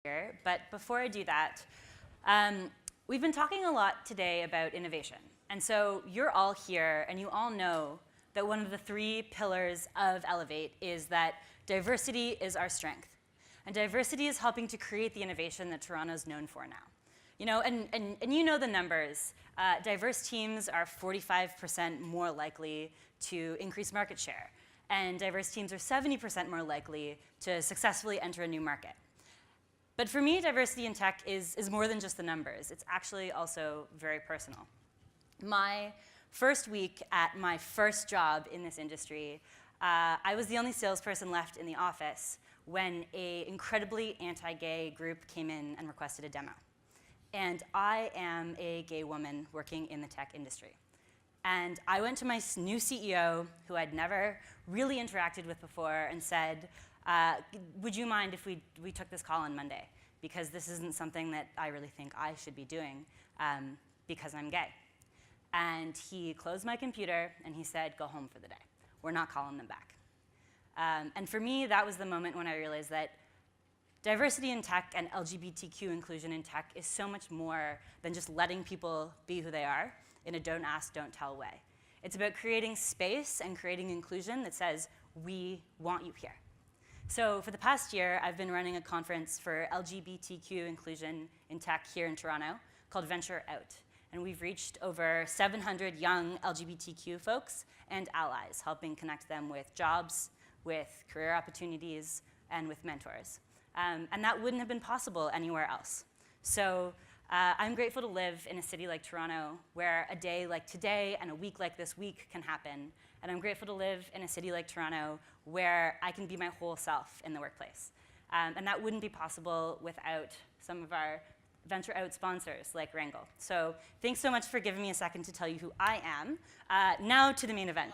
here. But before I do that, we've been talking a lot today about innovation. And so you're all here, and you all know that one of the 3 pillars of Elevate is that diversity is our strength. And diversity is helping to create the innovation that Toronto's known for now. You know, and you know the numbers. Diverse teams are 45% more likely to increase market share. And diverse teams are 70% more likely to successfully enter a new market. But for me, diversity in tech is more than just the numbers. It's actually also very personal. My first week at my first job in this industry, I was the only salesperson left in the office when an incredibly anti-gay group came in and requested a demo. And I am a gay woman working in the tech industry. And I went to my new CEO, who I'd never really interacted with before, and said, would you mind if we took this call on Monday? Because this isn't something that I really think I should be doing because I'm gay. And he closed my computer, and he said, go home for the day. We're not calling them back. And for me, that was the moment when I realized that diversity in tech and LGBTQ inclusion in tech is so much more than just letting people be who they are in a don't ask, don't tell way. It's about creating space and creating inclusion that says, we want you here. So for the past year, I've been running a conference for LGBTQ inclusion in tech here in Toronto called Venture Out. And we've reached over 700 young LGBTQ folks and allies, helping connect them with jobs, with career opportunities, and with mentors. And that wouldn't have been possible anywhere else. So I'm grateful to live in a city like Toronto, where a day like today and a week like this week can happen. And I'm grateful to live in a city like Toronto, where I can be my whole self in the workplace. And that wouldn't be possible without some of our Venture Out sponsors, like Wrangle. So thanks so much for giving me a second to tell you who I am. Now to the main event.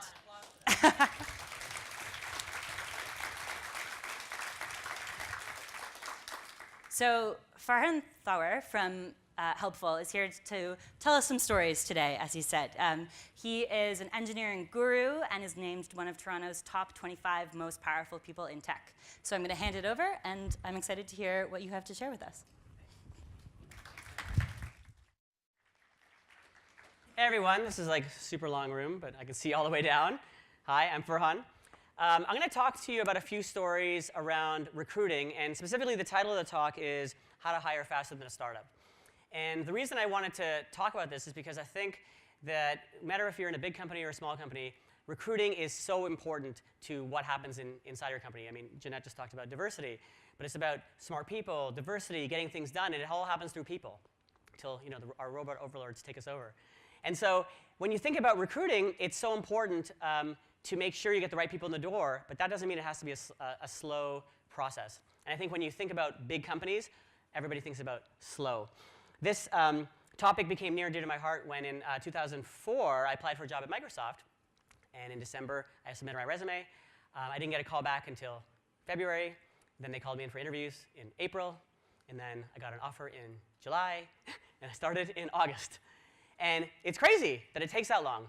So Farhan Thawar from Helpful is here to tell us some stories today, as he said. He is an engineering guru and is named one of Toronto's top 25 most powerful people in tech. So I'm going to hand it over, and I'm excited to hear what you have to share with us. Hey everyone, this is like a super long room, but I can see all the way down. Hi, I'm Farhan. I'm going to talk to you about a few stories around recruiting, and specifically the title of the talk is How to Hire Faster Than a Startup. And the reason I wanted to talk about this is because I think that no matter if you're in a big company or a small company, recruiting is so important to what happens inside your company. I mean, Jeanette just talked about diversity, but it's about smart people, diversity, getting things done, and it all happens through people until our robot overlords take us over. And so when you think about recruiting, it's so important to make sure you get the right people in the door, but that doesn't mean it has to be a slow process. And I think when you think about big companies, everybody thinks about slow. This topic became near and dear to my heart when in 2004, I applied for a job at Microsoft. And in December, I submitted my resume. I didn't get a call back until February. Then they called me in for interviews in April. And then I got an offer in July. And I started in August. And it's crazy that it takes that long.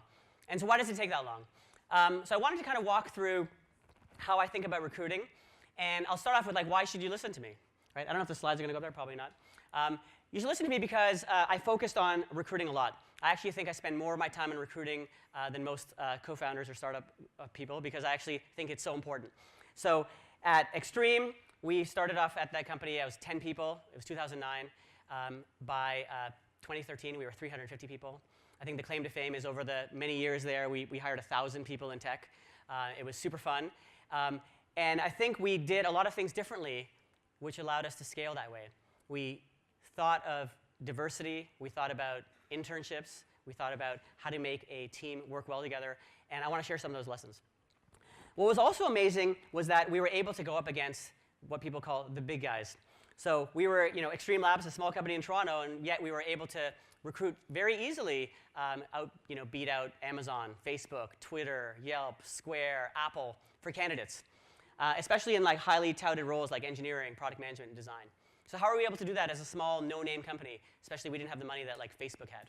And so why does it take that long? So I wanted to kind of walk through how I think about recruiting. And I'll start off with, like, why should you listen to me? Right? I don't know if the slides are going to go up there. Probably not. You should listen to me because I focused on recruiting a lot. I actually think I spend more of my time in recruiting than most co-founders or startup people because I actually think it's so important. So at Extreme, we started off at that company. I was 10 people. It was 2009. By 2013, we were 350 people. I think the claim to fame is over the many years there, we hired 1,000 people in tech. It was super fun. And I think we did a lot of things differently, which allowed us to scale that way. We thought of diversity. We thought about internships. We thought about how to make a team work well together. And I want to share some of those lessons. What was also amazing was that we were able to go up against what people call the big guys. So we were, Extreme Labs, a small company in Toronto, and yet we were able to recruit very easily, beat out Amazon, Facebook, Twitter, Yelp, Square, Apple for candidates, especially in like highly touted roles like engineering, product management, and design. So how are we able to do that as a small, no-name company? Especially we didn't have the money that like Facebook had.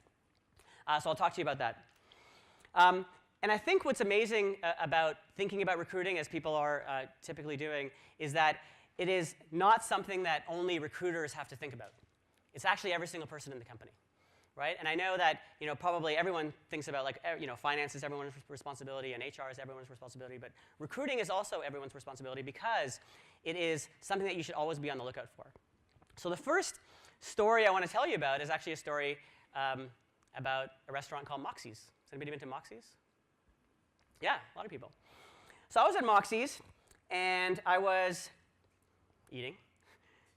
So I'll talk to you about that. And I think what's amazing about thinking about recruiting, as people are typically doing, is that it is not something that only recruiters have to think about. It's actually every single person in the company, right? And I know that probably everyone thinks about finance is everyone's responsibility and HR is everyone's responsibility, but recruiting is also everyone's responsibility because it is something that you should always be on the lookout for. So the first story I want to tell you about is actually a story about a restaurant called Moxie's. Has anybody been to Moxie's? Yeah, a lot of people. So I was at Moxie's, and I was eating,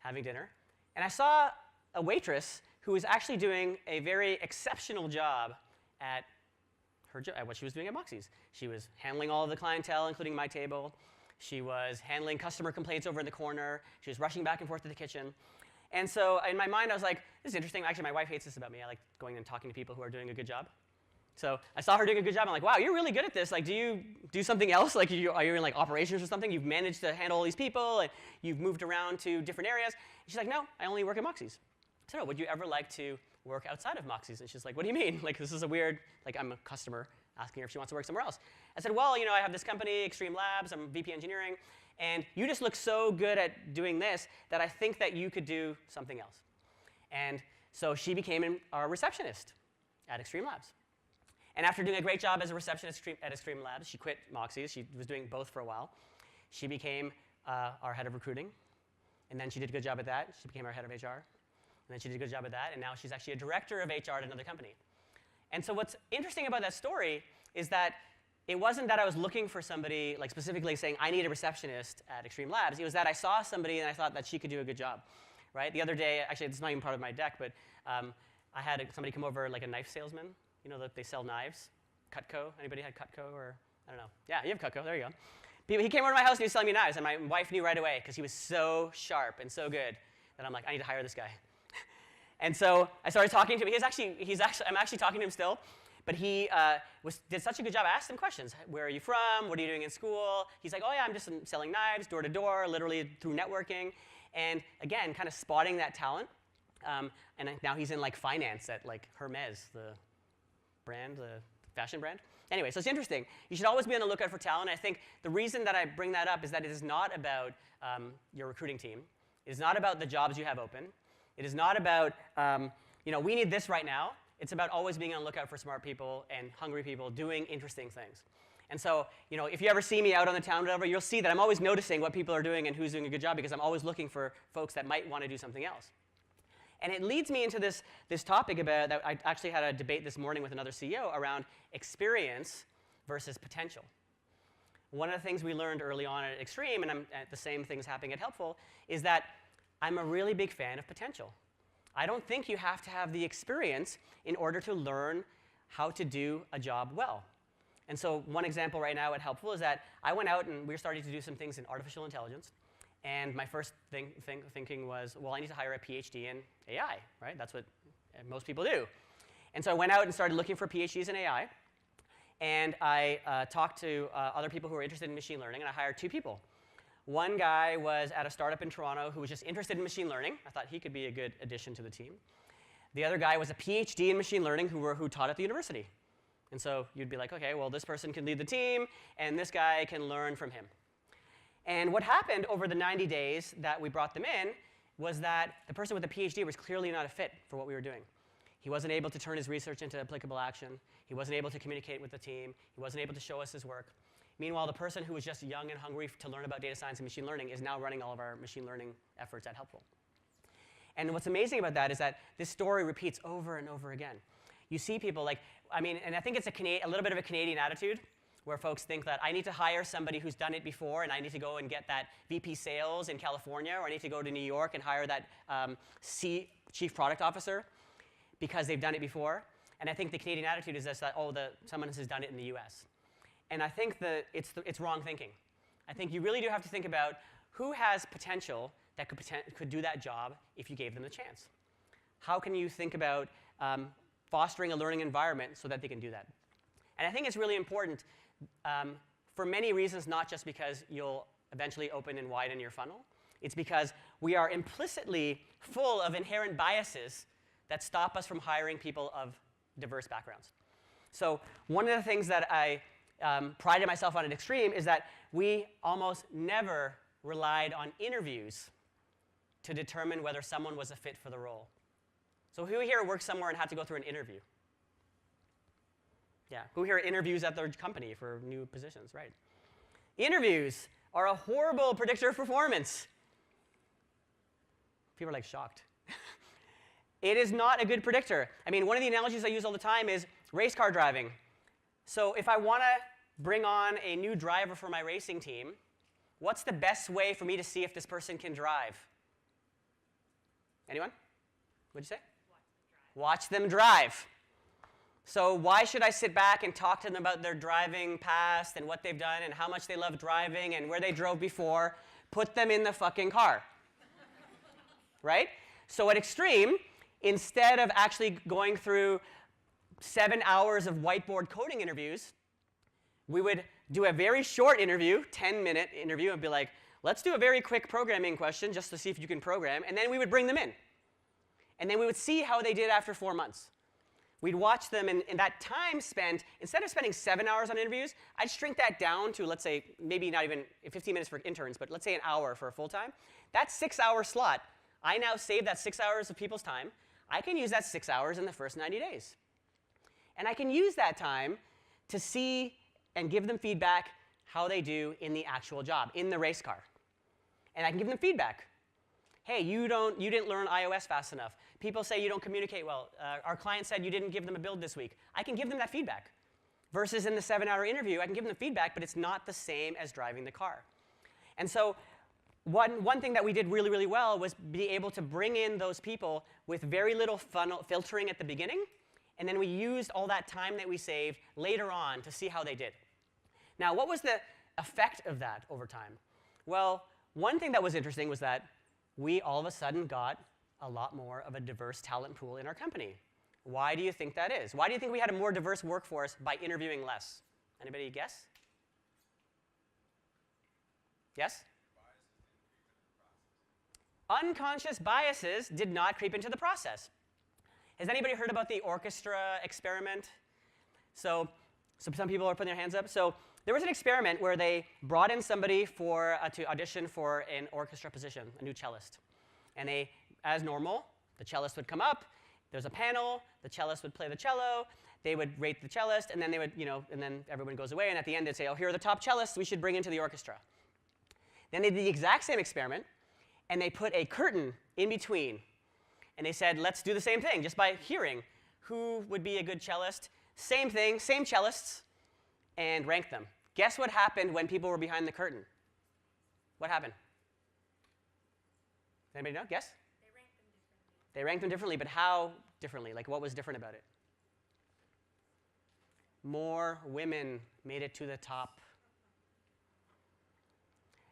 having dinner, and I saw a waitress who was actually doing a very exceptional job at what she was doing at Moxie's. She was handling all of the clientele, including my table. She was handling customer complaints over in the corner. She was rushing back and forth to the kitchen. And so in my mind, I was like, this is interesting. Actually, my wife hates this about me. I like going and talking to people who are doing a good job. So I saw her doing a good job. I'm like, wow, you're really good at this. Like, do you do something else? Like, are you in like operations or something? You've managed to handle all these people, and you've moved around to different areas. And she's like, no, I only work at Moxie's. I said, oh, would you ever like to work outside of Moxie's? And she's like, what do you mean? Like, this is a weird, like, I'm a customer asking her if she wants to work somewhere else. I said, well, I have this company, Extreme Labs. I'm VP engineering. And you just look so good at doing this that I think that you could do something else. And so she became our receptionist at Extreme Labs. And after doing a great job as a receptionist at Extreme Labs, she quit Moxie's. She was doing both for a while. She became our head of recruiting. And then she did a good job at that. She became our head of HR. And then she did a good job at that. And now she's actually a director of HR at another company. And so what's interesting about that story is that it wasn't that I was looking for somebody, like specifically saying, I need a receptionist at Extreme Labs. It was that I saw somebody and I thought that she could do a good job, right? The other day, actually, it's not even part of my deck, but I had somebody come over, like a knife salesman. That they sell knives. Cutco. Anybody had Cutco or, I don't know. Yeah, you have Cutco. There you go. He came over to my house and he was selling me knives, and my wife knew right away because he was so sharp and so good that I'm like, I need to hire this guy. And so I started talking to him. I'm actually talking to him still. But he did such a good job. I asked him questions. Where are you from? What are you doing in school? He's like, oh, yeah, I'm just selling knives door to door, literally through networking. And again, kind of spotting that talent. And now he's in like finance at like Hermes, the brand, the fashion brand. Anyway, so it's interesting. You should always be on the lookout for talent. I think the reason that I bring that up is that it is not about your recruiting team. It is not about the jobs you have open. It is not about, we need this right now. It's about always being on the lookout for smart people and hungry people doing interesting things. And so, if you ever see me out on the town or whatever, you'll see that I'm always noticing what people are doing and who's doing a good job because I'm always looking for folks that might want to do something else. And it leads me into this topic about that I actually had a debate this morning with another CEO around experience versus potential. One of the things we learned early on at Extreme, and the same thing's happening at Helpful, is that I'm a really big fan of potential. I don't think you have to have the experience in order to learn how to do a job well. And so one example right now at Helpful is that I went out and we were starting to do some things in artificial intelligence. And my first thinking was, well, I need to hire a PhD in AI, right? That's what most people do. And so I went out and started looking for PhDs in AI. And I talked to other people who were interested in machine learning, and I hired 2 people. One guy was at a startup in Toronto who was just interested in machine learning. I thought he could be a good addition to the team. The other guy was a PhD in machine learning who taught at the university. And so you'd be like, okay, well, this person can lead the team, and this guy can learn from him. And what happened over the 90 days that we brought them in was that the person with the PhD was clearly not a fit for what we were doing. He wasn't able to turn his research into applicable action. He wasn't able to communicate with the team. He wasn't able to show us his work. Meanwhile, the person who was just young and hungry to learn about data science and machine learning is now running all of our machine learning efforts at Helpful. And what's amazing about that is that this story repeats over and over again. You see people and I think it's a little bit of a Canadian attitude, where folks think that I need to hire somebody who's done it before, and I need to go and get that VP sales in California, or I need to go to New York and hire that chief product officer because they've done it before. And I think the Canadian attitude is just that, someone has done it in the US. And I think that it's wrong thinking. I think you really do have to think about who has potential that could do that job if you gave them the chance. How can you think about fostering a learning environment so that they can do that? And I think it's really important for many reasons, not just because you'll eventually open and widen your funnel. It's because we are implicitly full of inherent biases that stop us from hiring people of diverse backgrounds. So one of the things that I prided myself on at Extreme is that we almost never relied on interviews to determine whether someone was a fit for the role. So who here works somewhere and had to go through an interview? Yeah, who here interviews at their company for new positions, right? Interviews are a horrible predictor of performance. People are like shocked. It is not a good predictor. I mean, one of the analogies I use all the time is race car driving. So if I want to bring on a new driver for my racing team, what's the best way for me to see if this person can drive? Anyone? What'd you say? Watch them drive. So why should I sit back and talk to them about their driving past and what they've done and how much they love driving and where they drove before? Put them in the fucking car. Right? So at Extreme, instead of actually going through 7 hours of whiteboard coding interviews, we would do a very short interview, 10-minute interview, and be like, let's do a very quick programming question just to see if you can program, and then we would bring them in. And then we would see how they did after 4 months. We'd watch them, and that time spent, instead of spending 7 hours on interviews, I'd shrink that down to, let's say, maybe not even 15 minutes for interns, but let's say an hour for a full-time. That 6-hour slot, I now save that 6 hours of people's time. I can use that 6 hours in the first 90 days. And I can use that time to see and give them feedback how they do in the actual job, in the race car. And I can give them feedback. Hey, you didn't learn iOS fast enough. People say you don't communicate well. Our client said you didn't give them a build this week. I can give them that feedback. Versus in the 7-hour interview, I can give them feedback, but it's not the same as driving the car. And so one thing that we did really, really well was be able to bring in those people with very little filtering at the beginning, and then we used all that time that we saved later on to see how they did. Now, what was the effect of that over time? Well, one thing that was interesting was that we all of a sudden got a lot more of a diverse talent pool in our company. Why do you think that is? Why do you think we had a more diverse workforce by interviewing less? Anybody guess? Yes? Unconscious biases did not creep into the process. Has anybody heard about the orchestra experiment? So some people are putting their hands up. So there was an experiment where they brought in somebody to audition for an orchestra position, a new cellist. And as normal, the cellist would come up, there's a panel, the cellist would play the cello, they would rate the cellist, and then they would, and then everyone goes away, and at the end they'd say, oh, here are the top cellists we should bring into the orchestra. Then they did the exact same experiment, and they put a curtain in between. And they said, let's do the same thing, just by hearing who would be a good cellist. Same thing, same cellists, and rank them. Guess what happened when people were behind the curtain? What happened? Anybody know? Guess? They ranked them differently, but how differently? Like, what was different about it? More women made it to the top.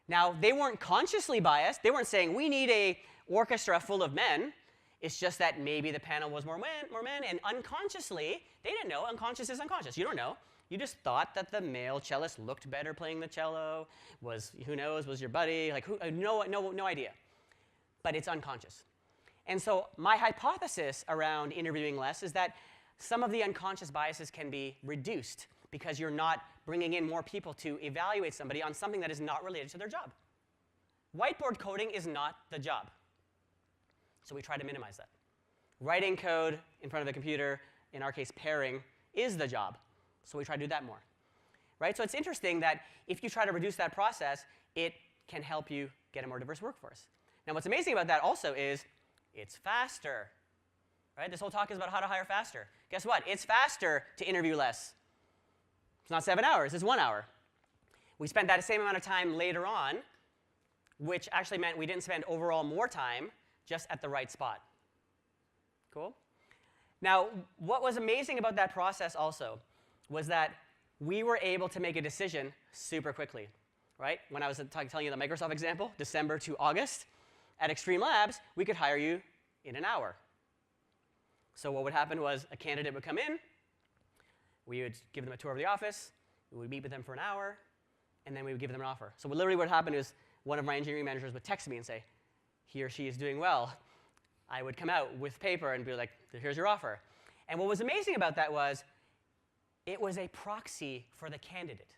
Now, they weren't consciously biased. They weren't saying, we need an orchestra full of men. It's just that maybe the panel was more men, and unconsciously, they didn't know. Unconscious is unconscious. You don't know. You just thought that the male cellist looked better playing the cello, who knows, was your buddy, like, no idea. But it's unconscious. And so my hypothesis around interviewing less is that some of the unconscious biases can be reduced because you're not bringing in more people to evaluate somebody on something that is not related to their job. Whiteboard coding is not the job. So we try to minimize that. Writing code in front of a computer, in our case pairing, is the job. So we try to do that more. Right? So it's interesting that if you try to reduce that process, it can help you get a more diverse workforce. Now what's amazing about that also is it's faster. Right? This whole talk is about how to hire faster. Guess what? It's faster to interview less. It's not 7 hours, it's 1 hour. We spent that same amount of time later on, which actually meant we didn't spend overall more time, just at the right spot. Cool? Now, what was amazing about that process also was that we were able to make a decision super quickly. Right? When I was telling you the Microsoft example, December to August, at Extreme Labs, we could hire you in an hour. So what would happen was a candidate would come in, we would give them a tour of the office, we would meet with them for an hour, and then we would give them an offer. So literally what happened is one of my engineering managers would text me and say, he or she is doing well. I would come out with paper and be like, here's your offer. And what was amazing about that was it was a proxy for the candidate.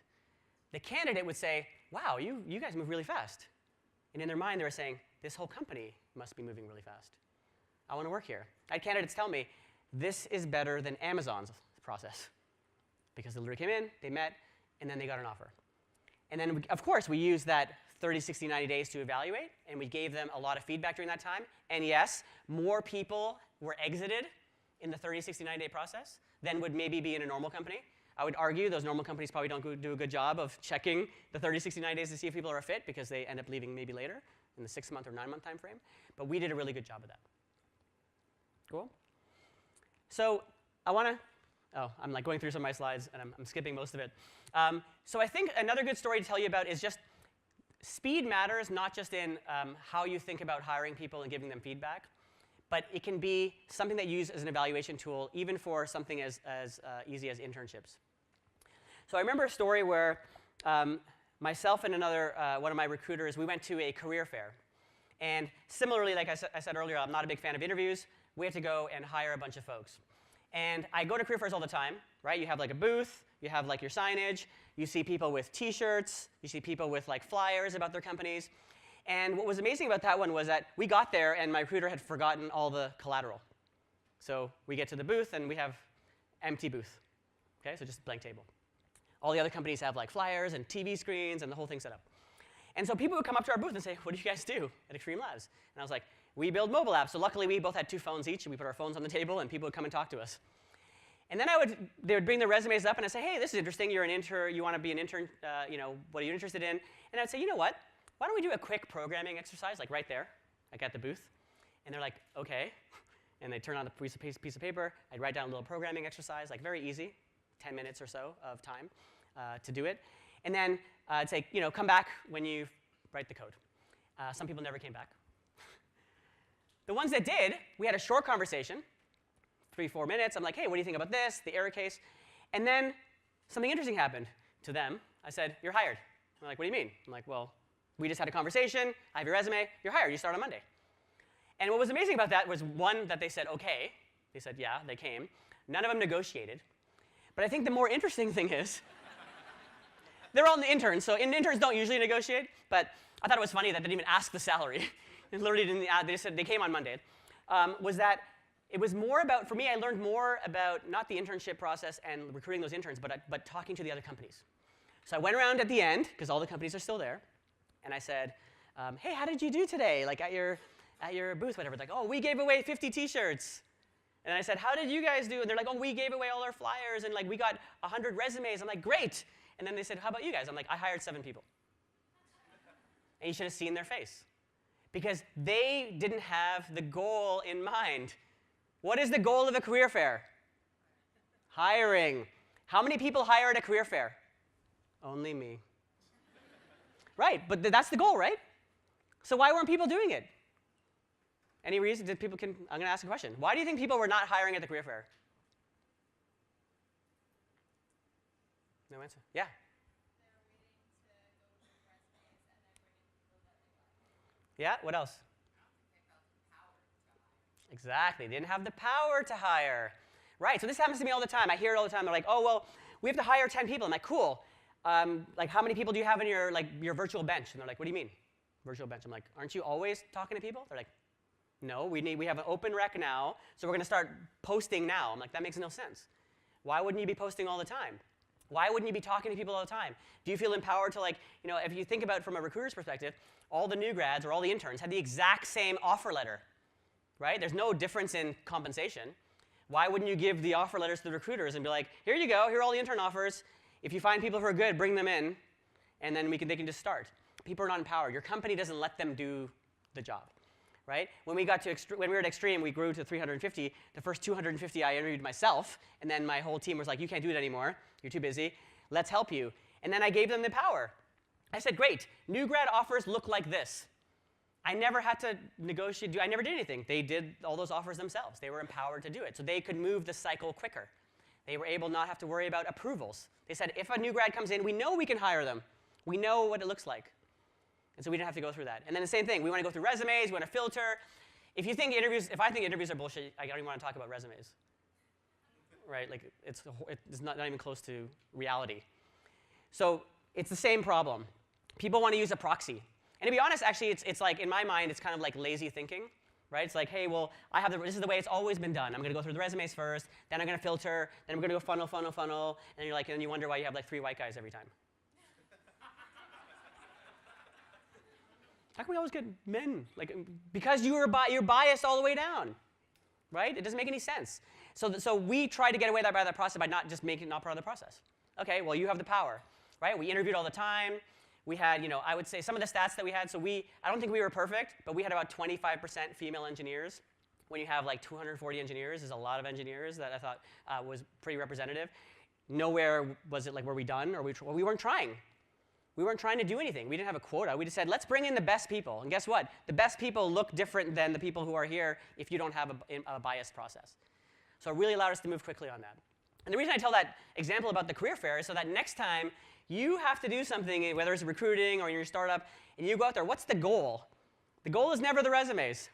The candidate would say, wow, you guys move really fast. And in their mind, they were saying, this whole company must be moving really fast. I want to work here. I had candidates tell me, this is better than Amazon's process. Because they literally came in, they met, and then they got an offer. And then, of course, we used that 30, 60, 90 days to evaluate, and we gave them a lot of feedback during that time. And yes, more people were exited in the 30, 60, 90-day process than would maybe be in a normal company. I would argue those normal companies probably don't do a good job of checking the 30, 60, 90 days to see if people are a fit, because they end up leaving maybe later in the 6-month or 9-month time frame. But we did a really good job of that. Cool? So I want to, I'm like going through some of my slides, and I'm skipping most of it. So I think another good story to tell you about is just speed matters, not just in how you think about hiring people and giving them feedback, but it can be something that you use as an evaluation tool, even for something as easy as internships. So I remember a story where myself and another one of my recruiters, we went to a career fair. And similarly, like I said earlier, I'm not a big fan of interviews. We had to go and hire a bunch of folks. And I go to career fairs all the time, right? You have like a booth, you have like your signage, you see people with t-shirts, you see people with like flyers about their companies. And what was amazing about that one was that we got there and my recruiter had forgotten all the collateral. So we get to the booth and we have empty booth. Okay, so just a blank table. All the other companies have like flyers and TV screens and the whole thing set up. And so people would come up to our booth and say, what do you guys do at Extreme Labs? And I was like, we build mobile apps. So luckily we both had 2 phones each, and we put our phones on the table and people would come and talk to us. And then they would bring their resumes up and I'd say, hey, this is interesting. You're an intern, you want to be an intern, what are you interested in? And I'd say, you know what? Why don't we do a quick programming exercise, like right there, like at the booth? And they're like, okay. And they turn on the piece of paper. I'd write down a little programming exercise, like very easy, 10 minutes or so of time to do it. And then I'd say, come back when you write the code. Some people never came back. The ones that did, we had a short conversation, 3-4 minutes. I'm like, hey, what do you think about this, the error case? And then something interesting happened to them. I said, you're hired. They're like, what do you mean? I'm like, well, we just had a conversation. I have your resume. You're hired. You start on Monday. And what was amazing about that was, one, that they said, OK. They said, yeah, they came. None of them negotiated. But I think the more interesting thing is, they're all interns. So interns don't usually negotiate. But I thought it was funny that they didn't even ask the salary. They literally didn't. They just said they came on Monday. Was that it was more about, for me, I learned more about not the internship process and recruiting those interns, but talking to the other companies. So I went around at the end, because all the companies are still there. And I said, hey, how did you do today? Like at your booth, whatever. It's like, oh, we gave away 50 t-shirts. And I said, how did you guys do? And they're like, oh, we gave away all our flyers, and like we got 100 resumes. I'm like, great. And then they said, how about you guys? I'm like, I hired 7 people. And you should have seen their face. Because they didn't have the goal in mind. What is the goal of a career fair? Hiring. How many people hire at a career fair? Only me. Right, but that's the goal, right? So why weren't people doing it? Any reason? I'm going to ask a question. Why do you think people were not hiring at the career fair? No answer. Yeah? Yeah, what else? Exactly, they didn't have the power to hire. Right, so this happens to me all the time. I hear it all the time. They're like, oh, well, we have to hire 10 people. I'm like, cool. Like, how many people do you have in your virtual bench? And they're like, what do you mean, virtual bench? I'm like, aren't you always talking to people? They're like, no, we have an open rec now, so we're going to start posting now. I'm like, that makes no sense. Why wouldn't you be posting all the time? Why wouldn't you be talking to people all the time? Do you feel empowered to, like, if you think about it from a recruiter's perspective, all the new grads or all the interns had the exact same offer letter, right? There's no difference in compensation. Why wouldn't you give the offer letters to the recruiters and be like, here you go, here are all the intern offers. If you find people who are good, bring them in, and then they can just start. People are not empowered. Your company doesn't let them do the job, right? When we were at Extreme, we grew to 350. The first 250 I interviewed myself, and then my whole team was like, you can't do it anymore. You're too busy. Let's help you. And then I gave them the power. I said, great, new grad offers look like this. I never had to negotiate. I never did anything. They did all those offers themselves. They were empowered to do it. So they could move the cycle quicker. They were able not have to worry about approvals. They said, if a new grad comes in, we know we can hire them. We know what it looks like. And so we didn't have to go through that. And then the same thing. We want to go through resumes. We want to filter. If I think interviews are bullshit, I don't even want to talk about resumes. Right? Like, it's not even close to reality. So it's the same problem. People want to use a proxy. And to be honest, actually, it's like, in my mind, it's kind of like lazy thinking, right? It's like, hey, well, this is the way it's always been done. I'm going to go through the resumes first, then I'm going to filter, then I'm going to go funnel, funnel, funnel, and you're like, and then you wonder why you have like 3 white guys every time. How can we always get men? Like, because you're biased all the way down, right? It doesn't make any sense. So we try to get away by that process by not just making it not part of the process. Okay, well, you have the power, right? We interviewed all the time. We had, I would say some of the stats that we had, I don't think we were perfect, but we had about 25% female engineers. When you have like 240 engineers, is a lot of engineers that I thought was pretty representative. Nowhere was it like, were we done? Or we weren't trying. We weren't trying to do anything. We didn't have a quota. We just said, let's bring in the best people. And guess what? The best people look different than the people who are here if you don't have a biased process. So it really allowed us to move quickly on that. And the reason I tell that example about the career fair is so that next time you have to do something, whether it's recruiting or in your startup, and you go out there, what's the goal? The goal is never the resumes.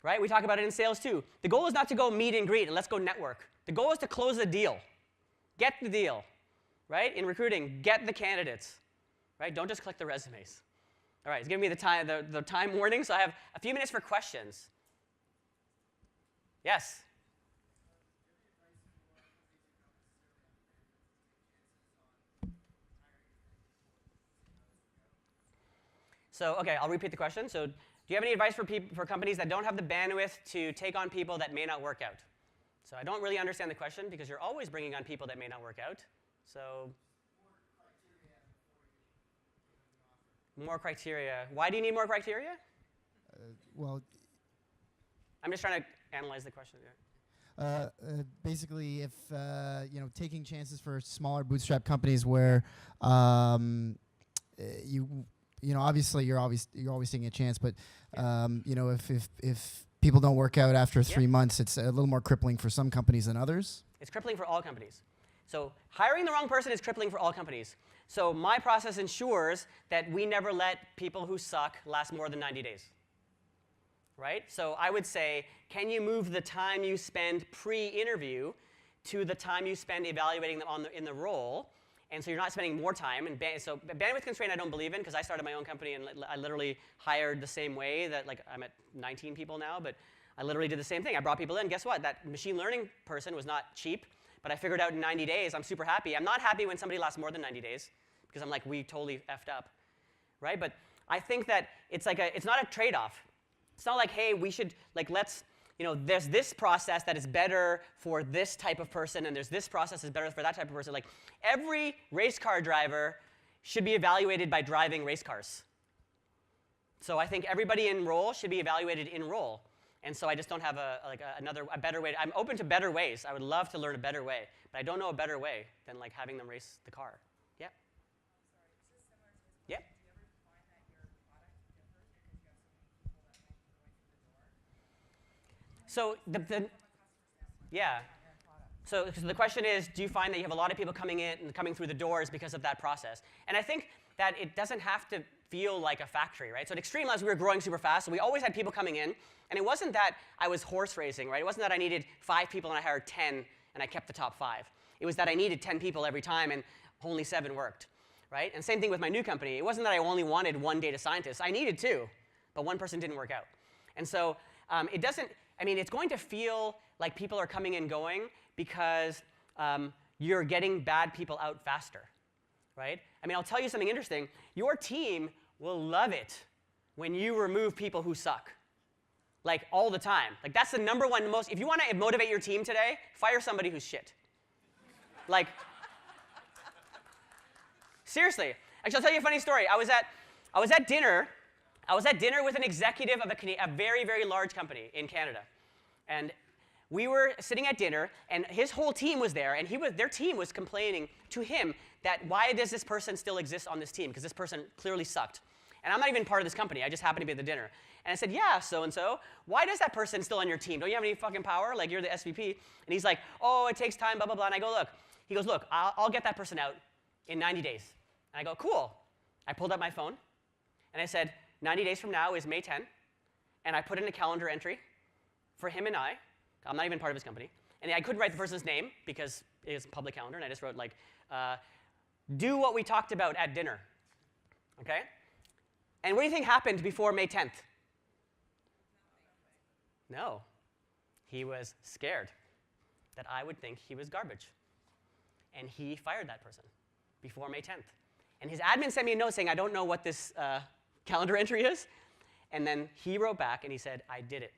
Right? We talk about it in sales too. The goal is not to go meet and greet and let's go network. The goal is to close the deal. Get the deal. Right? In recruiting, get the candidates. Right? Don't just click the resumes. All right, it's giving me the time warning, so I have a few minutes for questions. Yes? So, okay, I'll repeat the question. So, do you have any advice for companies that don't have the bandwidth to take on people that may not work out? So, I don't really understand the question because you're always bringing on people that may not work out. So, more criteria. Why do you need more criteria? Well, I'm just trying to analyze the question here. Basically, if taking chances for smaller bootstrap companies where obviously you're always taking a chance, but if people don't work out after 3 months, it's a little more crippling for some companies than others. It's crippling for all companies. So hiring the wrong person is crippling for all companies. So my process ensures that we never let people who suck last more than 90 days. Right? So I would say, can you move the time you spend pre-interview to the time you spend evaluating them in the role? And so you're not spending more time. And so bandwidth constraint I don't believe in because I started my own company and I literally hired the same way that I'm at 19 people now, but I literally did the same thing. I brought people in. Guess what? That machine learning person was not cheap, but I figured out in 90 days. I'm super happy. I'm not happy when somebody lasts more than 90 days because I'm like, we totally effed up, right? But I think that it's not a trade-off. It's not like, hey, we should, there's this process that is better for this type of person, and there's this process that's better for that type of person. Like, every race car driver should be evaluated by driving race cars. So I think everybody in role should be evaluated in role. And so I just don't have a better way. I'm open to better ways. I would love to learn a better way, but I don't know a better way than having them race the car. Yeah. Yeah. So So the question is, do you find that you have a lot of people coming in and coming through the doors because of that process? And I think that it doesn't have to feel like a factory, right? So at Extreme Labs, we were growing super fast, so we always had people coming in. And it wasn't that I was horse racing, right? It wasn't that I needed 5 people and I hired 10 and I kept the top 5. It was that I needed 10 people every time and only 7 worked, right? And same thing with my new company. It wasn't that I only wanted 1 data scientist. I needed 2, but 1 person didn't work out. And so it's going to feel like people are coming and going because you're getting bad people out faster, right? I'll tell you something interesting. Your team will love it when you remove people who suck, all the time. That's the #1 most. If you want to motivate your team today, fire somebody who's shit. Seriously. Actually, I'll tell you a funny story. I was at dinner. I was at dinner with an executive of a very, very large company in Canada. And we were sitting at dinner, and his whole team was there, and their team was complaining to him that why does this person still exist on this team? Because this person clearly sucked. And I'm not even part of this company. I just happened to be at the dinner. And I said, yeah, so-and-so. Why does that person still on your team? Don't you have any fucking power? You're the SVP. And he's like, oh, it takes time, blah, blah, blah. And I go, look. He goes, look, I'll get that person out in 90 days. And I go, cool. I pulled up my phone, and I said, 90 days from now is May 10. And I put in a calendar entry for him and I. I'm not even part of his company. And I couldn't write the person's name because it's a public calendar. And I just wrote, do what we talked about at dinner. Okay? And what do you think happened before May 10th? No. He was scared that I would think he was garbage. And he fired that person before May 10th. And his admin sent me a note saying, I don't know what this calendar entry is. And then he wrote back and he said, I did it.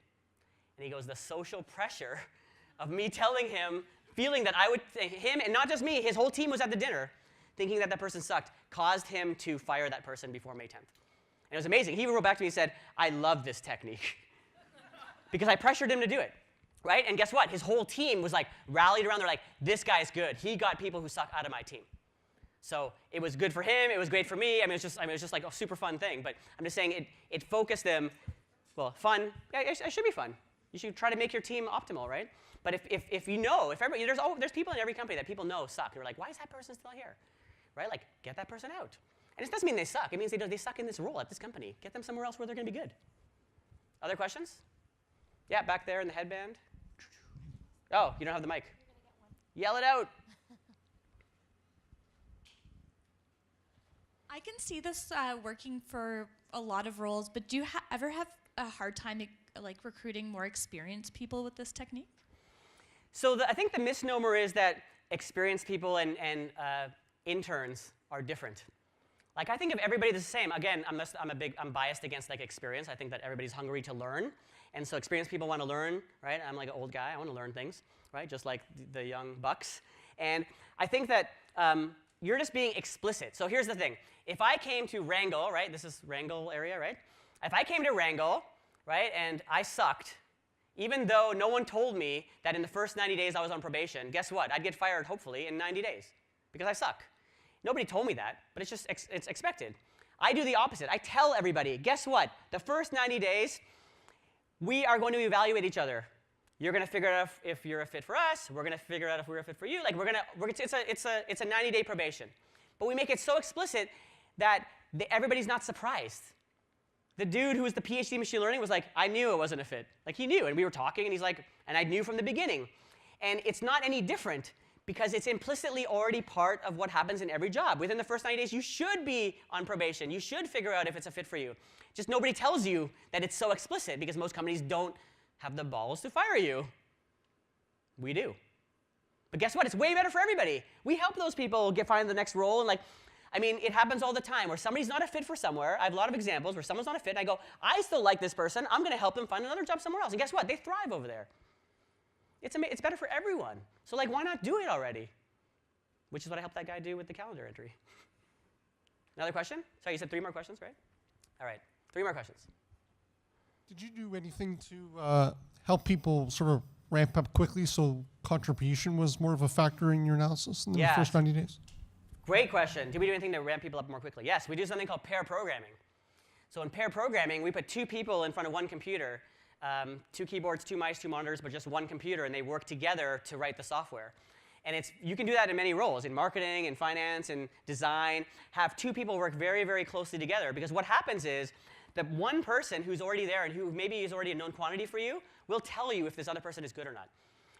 And he goes, the social pressure of me telling him, feeling that I would, him, and not just me, his whole team was at the dinner, thinking that that person sucked, caused him to fire that person before May 10th. And it was amazing. He wrote back to me and said, I love this technique. Because I pressured him to do it, right? And guess what? His whole team was like rallied around. They're like, this guy's good. He got people who suck out of my team. So it was good for him. It was great for me. I mean, it was just like a super fun thing. But I'm just saying it focused them. Well, fun. Yeah, it should be fun. You should try to make your team optimal, right? But if you know, if everybody, there's people in every company that people know suck. They're like, why is that person still here, right? Like, get that person out. And it doesn't mean they suck. It means they suck in this role at this company. Get them somewhere else where they're going to be good. Other questions? Yeah, back there in the headband. Oh, you don't have the mic. Yell it out. I can see this working for a lot of roles, but do you ever have a hard time like recruiting more experienced people with this technique? So I think the misnomer is that experienced people and interns are different. Like, I think of everybody the same. Again, I'm biased against like experience. I think that everybody's hungry to learn, and so experienced people want to learn, right? I'm like an old guy. I want to learn things, right? Just like the young bucks. And I think that you're just being explicit. So here's the thing. If I came to Wrangle, right? This is Wrangle area, right? If I came to Wrangle, right, and I sucked, even though no one told me that in the first 90 days I was on probation, guess what? I'd get fired, hopefully, in 90 days because I suck. Nobody told me that, but it's just it's expected. I do the opposite. I tell everybody, guess what? The first 90 days, we are going to evaluate each other. You're going to figure out if you're a fit for us. We're going to figure out if we're a fit for you. Like it's a 90-day probation. But we make it so explicit that everybody's not surprised. The dude who was the PhD in machine learning was like, I knew it wasn't a fit. Like, he knew, and we were talking, and he's like, and I knew from the beginning. And it's not any different because it's implicitly already part of what happens in every job. Within the first 90 days, you should be on probation. You should figure out if it's a fit for you. Just nobody tells you that it's so explicit because most companies don't have the balls to fire you. We do. But guess what? It's way better for everybody. We help those people find the next role, and like, I mean, it happens all the time where somebody's not a fit for somewhere. I have a lot of examples where someone's not a fit, and I go, I still like this person. I'm going to help them find another job somewhere else. And guess what? They thrive over there. It's better for everyone. So like, why not do it already? Which is what I helped that guy do with the calendar entry. Another question? Sorry, you said 3 more questions, right? All right, 3 more questions. Did you do anything to help people sort of ramp up quickly so contribution was more of a factor in your analysis in the first 90 days? Great question. Did we do anything to ramp people up more quickly? Yes, we do something called pair programming. So in pair programming, we put 2 people in front of one computer, 2 keyboards, 2 mice, 2 monitors, but just one computer, and they work together to write the software. And you can do that in many roles, in marketing, in finance, in design. Have 2 people work very, very closely together, because what happens is that one person who's already there and who maybe is already a known quantity for you will tell you if this other person is good or not.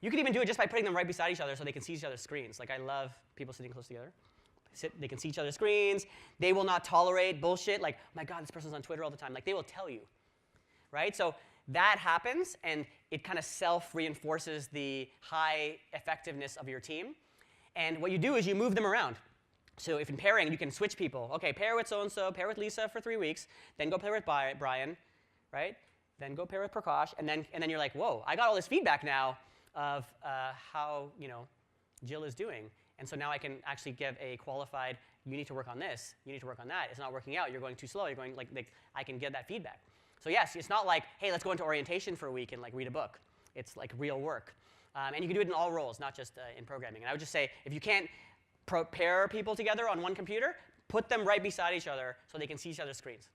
You can even do it just by putting them right beside each other so they can see each other's screens. Like, I love people sitting close together. They can see each other's screens. They will not tolerate bullshit like, oh my God, this person's on Twitter all the time. Like, they will tell you, right? So that happens, and it kind of self-reinforces the high effectiveness of your team. And what you do is you move them around. So if in pairing, you can switch people. OK, pair with so-and-so, pair with Lisa for 3 weeks, then go pair with Brian, right? Then go pair with Prakash, and then you're like, whoa, I got all this feedback now of how Jill is doing. And so now I can actually give a qualified, you need to work on this, you need to work on that. It's not working out, you're going too slow, you're going like I can get that feedback. So yes, it's not like, hey, let's go into orientation for a week and like read a book. It's like real work. And you can do it in all roles, not just in programming. And I would just say, if you can't pair people together on one computer, put them right beside each other so they can see each other's screens.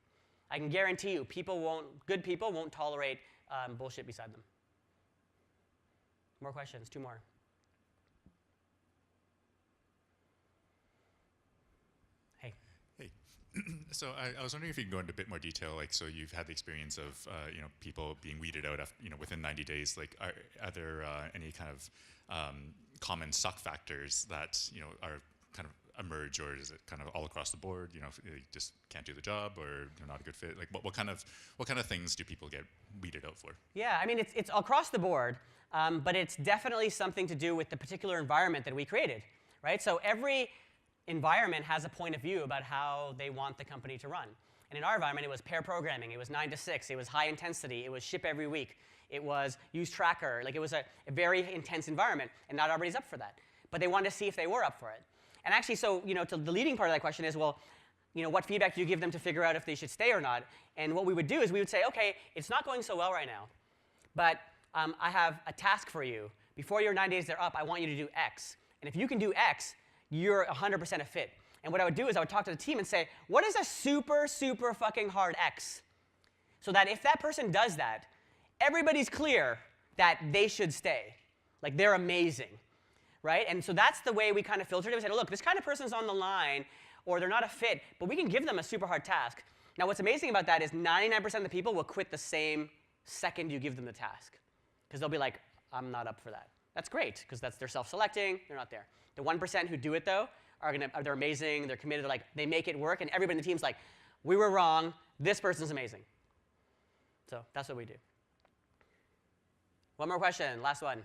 I can guarantee you, good people won't tolerate bullshit beside them. More questions, 2 more. So I was wondering if you can go into a bit more detail. Like, so you've had the experience of people being weeded out within 90 days. Like, are there any kind of common suck factors that are kind of emerge, or is it kind of all across the board? You know, if they just can't do the job, or they're not a good fit. Like, what kind of things do people get weeded out for? Yeah, I mean, it's across the board, but it's definitely something to do with the particular environment that we created, right? So every environment has a point of view about how they want the company to run. And in our environment, it was pair programming. It was 9 to 6. It was high intensity. It was ship every week. It was use Tracker. Like, it was a very intense environment, and not everybody's up for that. But they wanted to see if they were up for it. And actually, so, to the leading part of that question is, well, what feedback do you give them to figure out if they should stay or not? And what we would do is we would say, OK, it's not going so well right now, but I have a task for you. Before your 9 days are up, I want you to do X. And if you can do X, you're 100% a fit. And what I would do is I would talk to the team and say, what is a super, super fucking hard X? So that if that person does that, everybody's clear that they should stay. Like, they're amazing, right? And so that's the way we kind of filtered it. We said, look, this kind of person's on the line, or they're not a fit, but we can give them a super hard task. Now, what's amazing about that is 99% of the people will quit the same second you give them the task. Because they'll be like, I'm not up for that. That's great, because they're self-selecting. They're not there. The 1% who do it, though, they're amazing. They're committed. They make it work. And everybody in the team's like, we were wrong. This person's amazing. So that's what we do. One more question. Last one.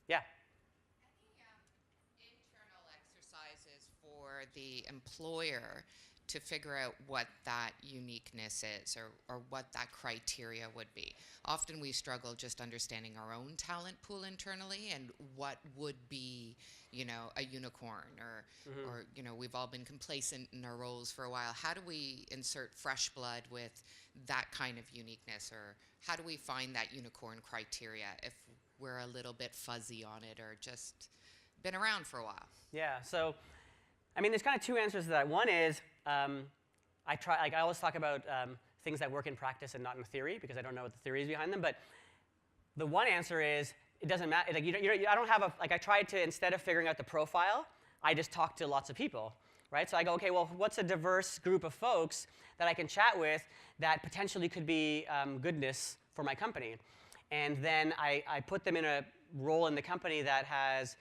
Yeah. Any internal exercises for the employer to figure out what that uniqueness is, or what that criteria would be? Often we struggle just understanding our own talent pool internally and what would be, a unicorn, or we've all been complacent in our roles for a while. How do we insert fresh blood with that kind of uniqueness, or how do we find that unicorn criteria if we're a little bit fuzzy on it or just been around for a while? Yeah, so, I mean, there's kind of two answers to that. One is, I always talk about things that work in practice and not in theory, because I don't know what the theory is behind them. But the one answer is, it doesn't matter. Like, I don't have I tried to, instead of figuring out the profile, I just talk to lots of people, right? So I go, OK, well, what's a diverse group of folks that I can chat with that potentially could be goodness for my company? And then I put them in a role in the company that has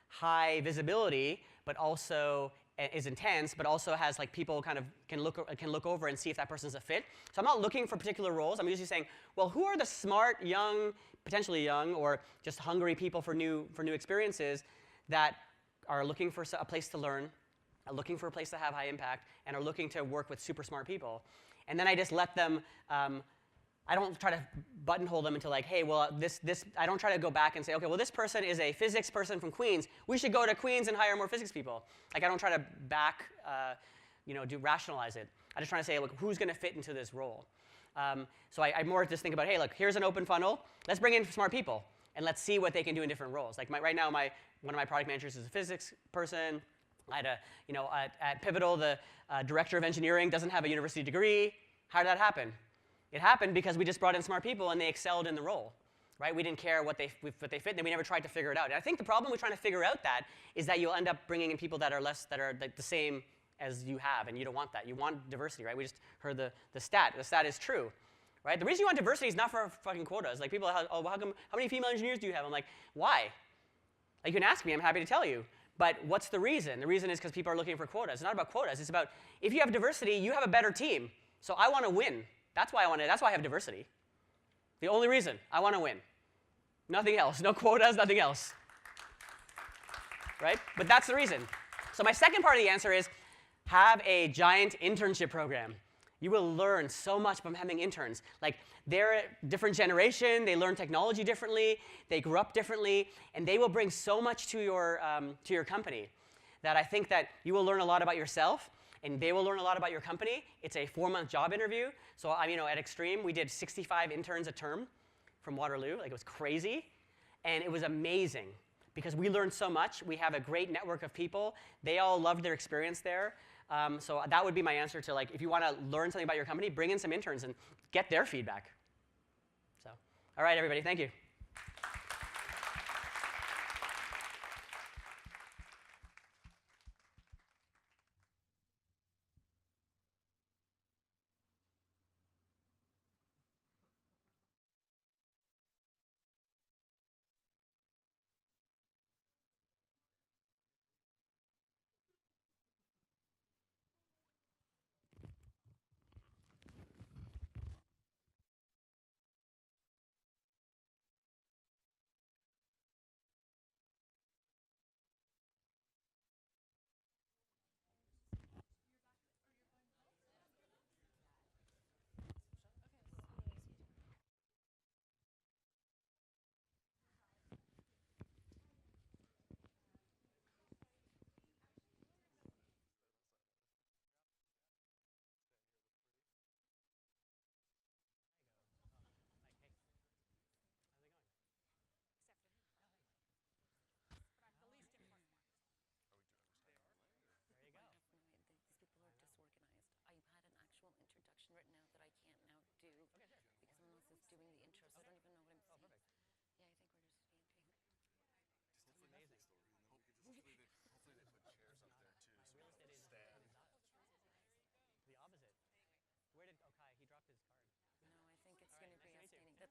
high visibility, but also is intense, but also has people kind of can look over and see if that person's a fit. So I'm not looking for particular roles. I'm usually saying, well, who are the smart, young, potentially young, or just hungry people for new experiences that are looking for a place to learn, are looking for a place to have high impact, and are looking to work with super smart people. And then I just let them. I don't try to buttonhole them into hey, well, I don't try to go back and say, OK, well, this person is a physics person from Queens. We should go to Queens and hire more physics people. I don't try to rationalize it. I just try to say, look, who's going to fit into this role? So I more just think about, hey, look, here's an open funnel. Let's bring in smart people, and let's see what they can do in different roles. Right now, one of my product managers is a physics person. I had at Pivotal, the director of engineering doesn't have a university degree. How did that happen? It happened because we just brought in smart people and they excelled in the role, right? We didn't care what they fit, and we never tried to figure it out. And I think the problem with trying to figure out that is that you'll end up bringing in people that are the same as you have, and you don't want that. You want diversity, right? We just heard the stat. The stat is true, right? The reason you want diversity is not for fucking quotas. Like, people are, oh, how many female engineers do you have? I'm like, why? Like, you can ask me. I'm happy to tell you. But what's the reason? The reason is because people are looking for quotas. It's not about quotas. It's about, if you have diversity, you have a better team. So I want to win. That's why I have diversity. The only reason. I want to win. Nothing else. No quotas, nothing else. Right? But that's the reason. So my second part of the answer is, have a giant internship program. You will learn so much from having interns. Like, they're a different generation. They learn technology differently. They grew up differently. And they will bring so much to your company that I think that you will learn a lot about yourself, and they will learn a lot about your company. It's a 4-month job interview. So at Extreme, we did 65 interns a term from Waterloo. Like, it was crazy. And it was amazing because we learned so much. We have a great network of people. They all loved their experience there. So that would be my answer to, if you want to learn something about your company, bring in some interns and get their feedback. So, all right, everybody, thank you.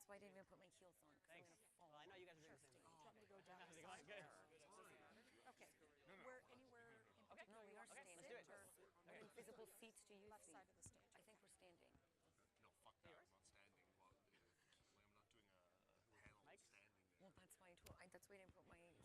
why I didn't even put my heels on, because I'm Thanks. going to fall. Well, I know you guys are doing the same thing. Do you want me to go down? How's it going? Good. Okay. Where anywhere in Okay. particular? No, we you are want me to standing. Let's do it. sit, or What invisible seats do you left see? side of the stage? I think we're standing. No, fuck that. I'm not standing. Well, I'm not doing a panel Mike? standing there. Well, that's why I told. That's why I didn't put my